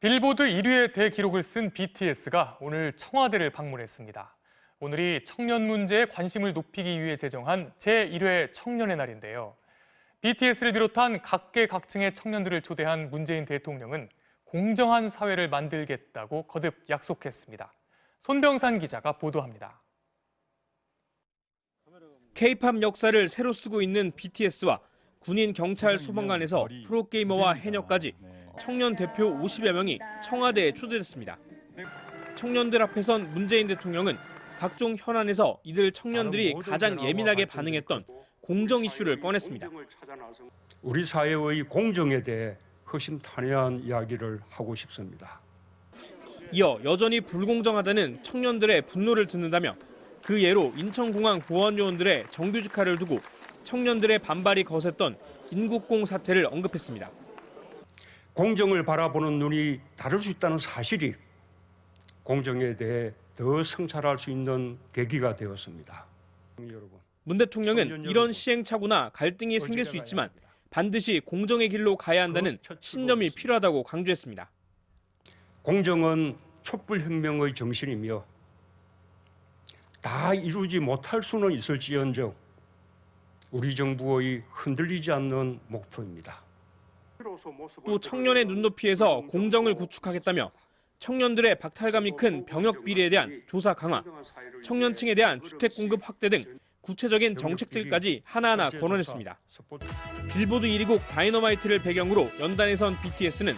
빌보드 1위의 대기록을 쓴 BTS가 오늘 청와대를 방문했습니다. 오늘이 청년 문제에 관심을 높이기 위해 제정한 제1회 청년의 날인데요. BTS를 비롯한 각계각층의 청년들을 초대한 문재인 대통령은 공정한 사회를 만들겠다고 거듭 약속했습니다. 손병산 기자가 보도합니다. K-팝 역사를 새로 쓰고 있는 BTS와 군인, 경찰, 소방관에서 프로게이머와 해녀까지 청년 대표 50여 명이 청와대에 초대됐습니다. 청년들 앞에선 문재인 대통령은 각종 현안에서 이들 청년들이 가장 예민하게 반응했던 공정 이슈를 꺼냈습니다. 우리 사회의 공정에 대해 허심탄회한 이야기를 하고 싶습니다. 이어 여전히 불공정하다는 청년들의 분노를 듣는다며 그 예로 인천공항 보안요원들의 정규직화를 두고 청년들의 반발이 거셌던 인국공 사태를 언급했습니다. 공정을 바라보는 눈이 다를 수 있다는 사실이 공정에 대해 더 성찰할 수 있는 계기가 되었습니다. 문 대통령은 이런 시행착오나 갈등이 생길 수 있지만 반드시 공정의 길로 가야 한다는 신념이 필요하다고 강조했습니다. 공정은 촛불혁명의 정신이며 다 이루지 못할 수는 있을지언정 우리 정부의 흔들리지 않는 목표입니다. 또 청년의 눈높이에서 공정을 구축하겠다며 청년들의 박탈감이 큰 병역 비리에 대한 조사 강화, 청년층에 대한 주택 공급 확대 등 구체적인 정책들까지 하나하나 거론했습니다. 빌보드 1위 곡 다이너마이트를 배경으로 연단에 선 BTS는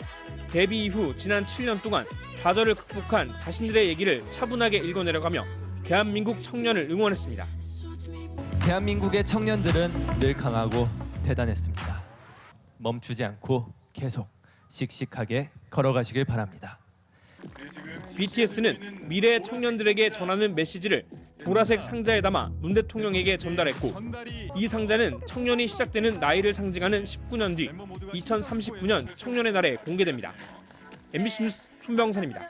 데뷔 이후 지난 7년 동안 좌절을 극복한 자신들의 얘기를 차분하게 읽어내려가며 대한민국 청년을 응원했습니다. 대한민국의 청년들은 늘 강하고 대단했습니다. 멈추지 않고 계속 씩씩하게 걸어가시길 바랍니다. BTS는 미래의 청년들에게 전하는 메시지를 보라색 상자에 담아 문 대통령에게 전달했고 이 상자는 청년이 시작되는 나이를 상징하는 19년 뒤 2039년 청년의 날에 공개됩니다. MBC 뉴스 손병산입니다.